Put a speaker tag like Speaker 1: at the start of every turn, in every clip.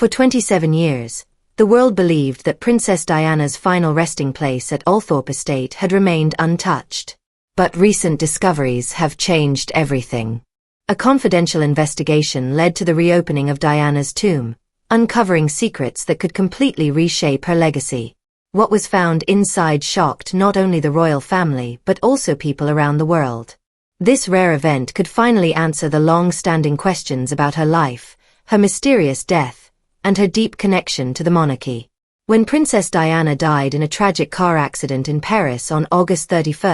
Speaker 1: For 27 years, the world believed that Princess Diana's final resting place at Althorpe Estate had remained untouched. But recent discoveries have changed everything. A confidential investigation led to the reopening of Diana's tomb, uncovering secrets that could completely reshape her legacy. What was found inside shocked not only the royal family but also people around the world. This rare event could finally answer the long-standing questions about her life, her mysterious death, and her deep connection to the monarchy. When Princess Diana died in a tragic car accident in Paris on August 31,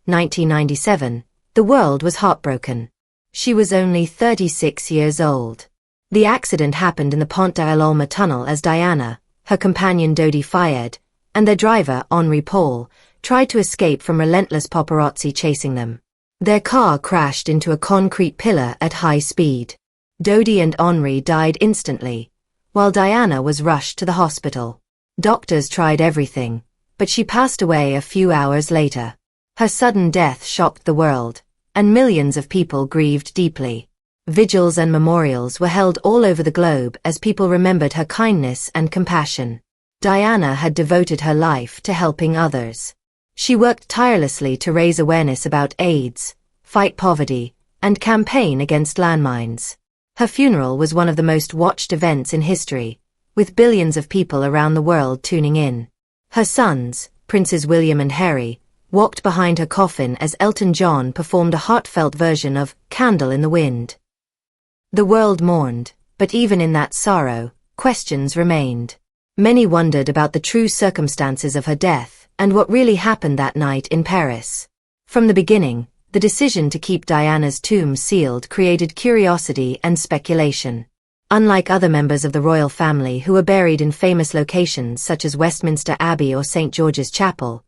Speaker 1: 1997, the world was heartbroken. She was only 36 years old. The accident happened in the Pont d'Alma tunnel as Diana, her companion Dodi Fayed, and their driver, Henri Paul, tried to escape from relentless paparazzi chasing them. Their car crashed into a concrete pillar at high speed. Dodi and Henri died instantly, while Diana was rushed to the hospital. Doctors tried everything, but she passed away a few hours later. Her sudden death shocked the world, and millions of people grieved deeply. Vigils and memorials were held all over the globe as people remembered her kindness and compassion. Diana had devoted her life to helping others. She worked tirelessly to raise awareness about AIDS, fight poverty, and campaign against landmines. Her funeral was one of the most watched events in history, with billions of people around the world tuning in. Her sons, Princes William and Harry, walked behind her coffin as Elton John performed a heartfelt version of Candle in the Wind. The world mourned, but even in that sorrow, questions remained. Many wondered about the true circumstances of her death and what really happened that night in Paris. From the beginning, the decision to keep Diana's tomb sealed created curiosity and speculation. Unlike other members of the royal family who were buried in famous locations such as Westminster Abbey or St. George's Chapel,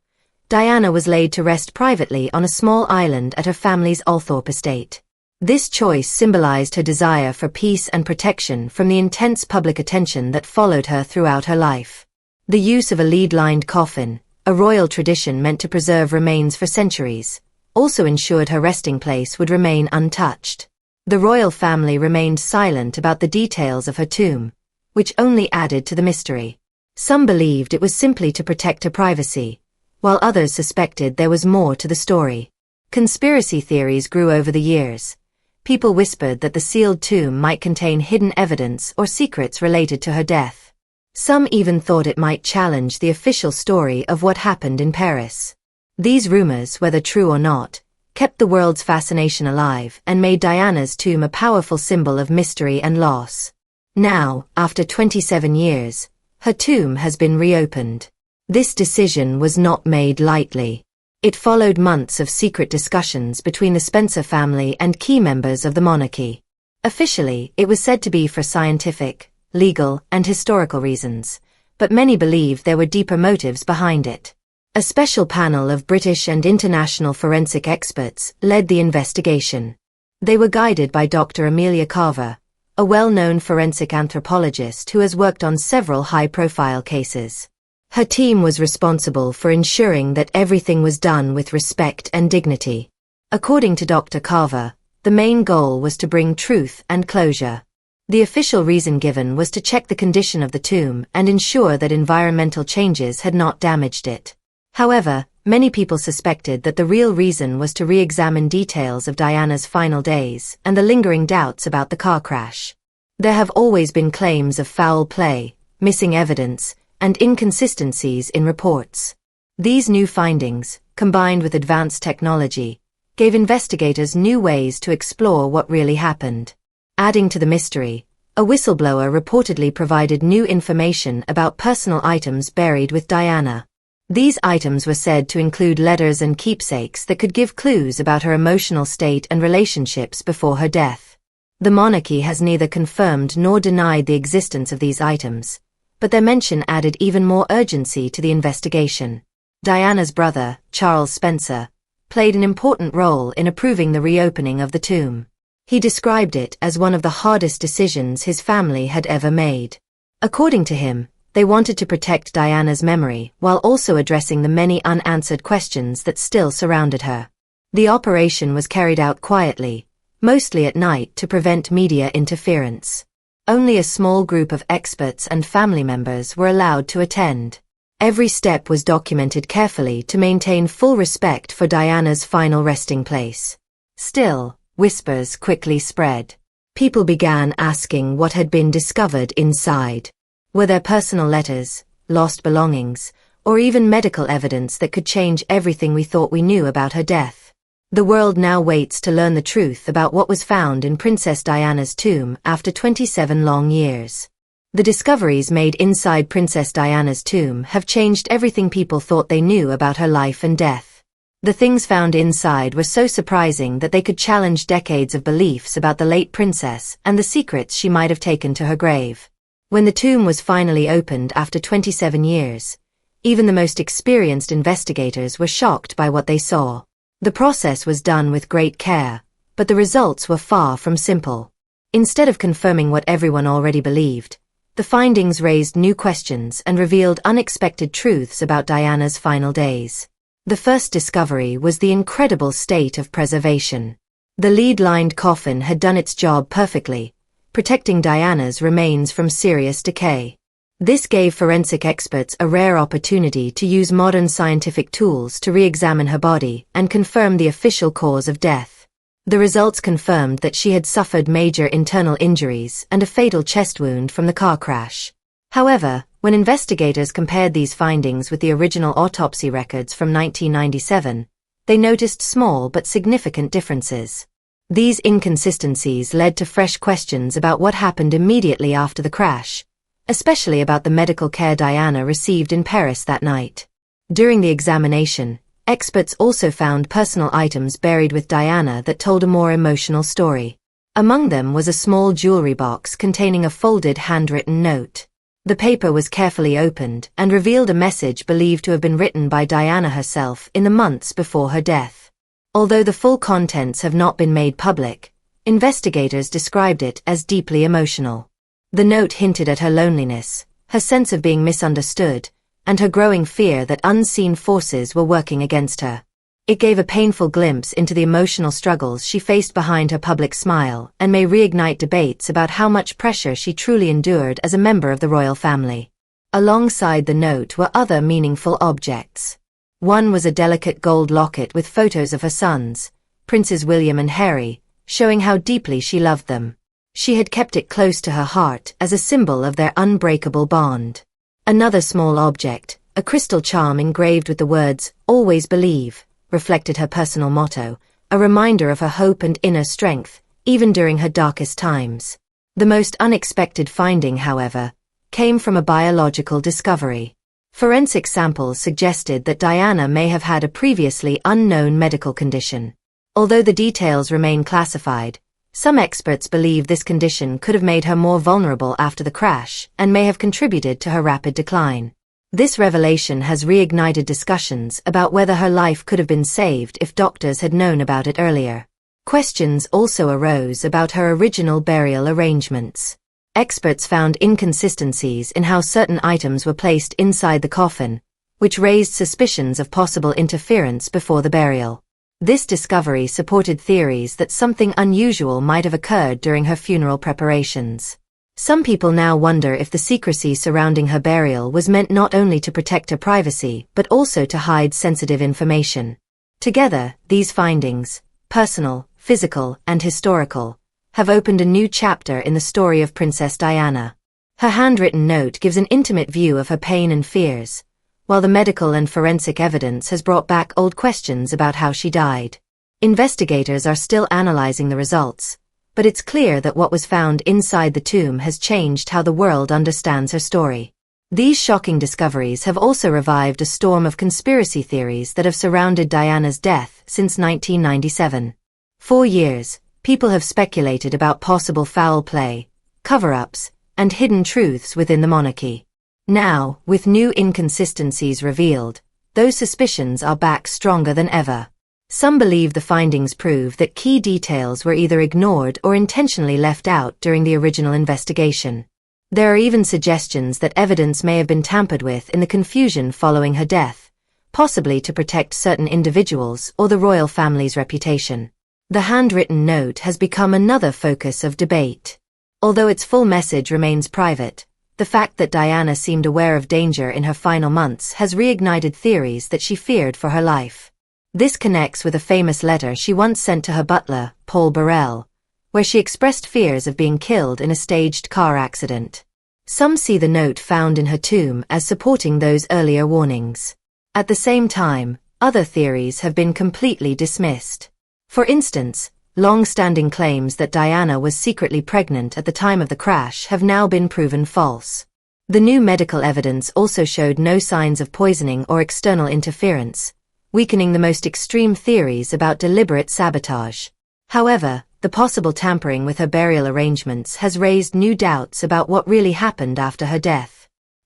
Speaker 1: Diana was laid to rest privately on a small island at her family's Althorpe estate. This choice symbolized her desire for peace and protection from the intense public attention that followed her throughout her life. The use of a lead-lined coffin, a royal tradition meant to preserve remains for centuries, also ensured her resting place would remain untouched. The royal family remained silent about the details of her tomb, which only added to the mystery. Some believed it was simply to protect her privacy, while others suspected there was more to the story. Conspiracy theories grew over the years. People whispered that the sealed tomb might contain hidden evidence or secrets related to her death. Some even thought it might challenge the official story of what happened in Paris. These rumors, whether true or not, kept the world's fascination alive and made Diana's tomb a powerful symbol of mystery and loss. Now, after 27 years, her tomb has been reopened. This decision was not made lightly. It followed months of secret discussions between the Spencer family and key members of the monarchy. Officially, it was said to be for scientific, legal, and historical reasons, but many believe there were deeper motives behind it. A special panel of British and international forensic experts led the investigation. They were guided by Dr. Amelia Carver, a well-known forensic anthropologist who has worked on several high-profile cases. Her team was responsible for ensuring that everything was done with respect and dignity. According to Dr. Carver, the main goal was to bring truth and closure. The official reason given was to check the condition of the tomb and ensure that environmental changes had not damaged it. However, many people suspected that the real reason was to re-examine details of Diana's final days and the lingering doubts about the car crash. There have always been claims of foul play, missing evidence, and inconsistencies in reports. These new findings, combined with advanced technology, gave investigators new ways to explore what really happened. Adding to the mystery, a whistleblower reportedly provided new information about personal items buried with Diana. These items were said to include letters and keepsakes that could give clues about her emotional state and relationships before her death. The monarchy has neither confirmed nor denied the existence of these items, but their mention added even more urgency to the investigation. Diana's brother, Charles Spencer, played an important role in approving the reopening of the tomb. He described it as one of the hardest decisions his family had ever made. According to him, they wanted to protect Diana's memory while also addressing the many unanswered questions that still surrounded her. The operation was carried out quietly, mostly at night to prevent media interference. Only a small group of experts and family members were allowed to attend. Every step was documented carefully to maintain full respect for Diana's final resting place. Still, whispers quickly spread. People began asking what had been discovered inside. Were there personal letters, lost belongings, or even medical evidence that could change everything we thought we knew about her death? The world now waits to learn the truth about what was found in Princess Diana's tomb after 27 long years. The discoveries made inside Princess Diana's tomb have changed everything people thought they knew about her life and death. The things found inside were so surprising that they could challenge decades of beliefs about the late princess and the secrets she might have taken to her grave. When the tomb was finally opened after 27 years, even the most experienced investigators were shocked by what they saw. The process was done with great care, but the results were far from simple. Instead of confirming what everyone already believed, the findings raised new questions and revealed unexpected truths about Diana's final days. The first discovery was the incredible state of preservation. The lead-lined coffin had done its job perfectly, protecting Diana's remains from serious decay. This gave forensic experts a rare opportunity to use modern scientific tools to re-examine her body and confirm the official cause of death. The results confirmed that she had suffered major internal injuries and a fatal chest wound from the car crash. However, when investigators compared these findings with the original autopsy records from 1997, they noticed small but significant differences. These inconsistencies led to fresh questions about what happened immediately after the crash, especially about the medical care Diana received in Paris that night. During the examination, experts also found personal items buried with Diana that told a more emotional story. Among them was a small jewelry box containing a folded handwritten note. The paper was carefully opened and revealed a message believed to have been written by Diana herself in the months before her death. Although the full contents have not been made public, investigators described it as deeply emotional. The note hinted at her loneliness, her sense of being misunderstood, and her growing fear that unseen forces were working against her. It gave a painful glimpse into the emotional struggles she faced behind her public smile and may reignite debates about how much pressure she truly endured as a member of the royal family. Alongside the note were other meaningful objects. One was a delicate gold locket with photos of her sons, Princes William and Harry, showing how deeply she loved them. She had kept it close to her heart as a symbol of their unbreakable bond. Another small object, a crystal charm engraved with the words, "Always believe," reflected her personal motto, a reminder of her hope and inner strength, even during her darkest times. The most unexpected finding, however, came from a biological discovery. Forensic samples suggested that Diana may have had a previously unknown medical condition. Although the details remain classified, some experts believe this condition could have made her more vulnerable after the crash and may have contributed to her rapid decline. This revelation has reignited discussions about whether her life could have been saved if doctors had known about it earlier. Questions also arose about her original burial arrangements. Experts found inconsistencies in how certain items were placed inside the coffin, which raised suspicions of possible interference before the burial. This discovery supported theories that something unusual might have occurred during her funeral preparations. Some people now wonder if the secrecy surrounding her burial was meant not only to protect her privacy but also to hide sensitive information. Together, these findings, personal, physical, and historical, have opened a new chapter in the story of Princess Diana. Her handwritten note gives an intimate view of her pain and fears, while the medical and forensic evidence has brought back old questions about how she died. Investigators are still analyzing the results, but it's clear that what was found inside the tomb has changed how the world understands her story. These shocking discoveries have also revived a storm of conspiracy theories that have surrounded Diana's death since 1997. For years, people have speculated about possible foul play, cover-ups, and hidden truths within the monarchy. Now, with new inconsistencies revealed, those suspicions are back stronger than ever. Some believe the findings prove that key details were either ignored or intentionally left out during the original investigation. There are even suggestions that evidence may have been tampered with in the confusion following her death, possibly to protect certain individuals or the royal family's reputation. The handwritten note has become another focus of debate. Although its full message remains private, the fact that Diana seemed aware of danger in her final months has reignited theories that she feared for her life. This connects with a famous letter she once sent to her butler, Paul Burrell, where she expressed fears of being killed in a staged car accident. Some see the note found in her tomb as supporting those earlier warnings. At the same time, other theories have been completely dismissed. For instance, long-standing claims that Diana was secretly pregnant at the time of the crash have now been proven false. The new medical evidence also showed no signs of poisoning or external interference, weakening the most extreme theories about deliberate sabotage. However, the possible tampering with her burial arrangements has raised new doubts about what really happened after her death.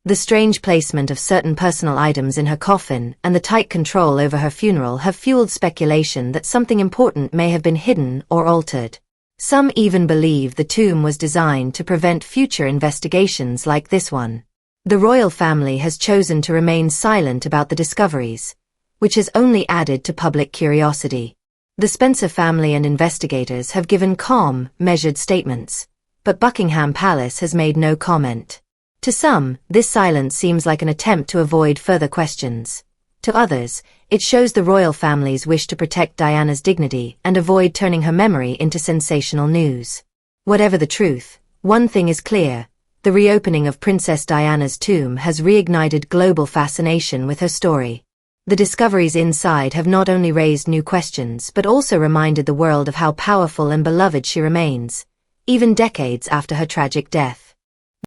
Speaker 1: The strange placement of certain personal items in her coffin and the tight control over her funeral have fueled speculation that something important may have been hidden or altered. Some even believe the tomb was designed to prevent future investigations like this one. The royal family has chosen to remain silent about the discoveries, which has only added to public curiosity. The Spencer family and investigators have given calm, measured statements, but Buckingham Palace has made no comment. To some, this silence seems like an attempt to avoid further questions. To others, it shows the royal family's wish to protect Diana's dignity and avoid turning her memory into sensational news. Whatever the truth, one thing is clear: the reopening of Princess Diana's tomb has reignited global fascination with her story. The discoveries inside have not only raised new questions but also reminded the world of how powerful and beloved she remains, even decades after her tragic death.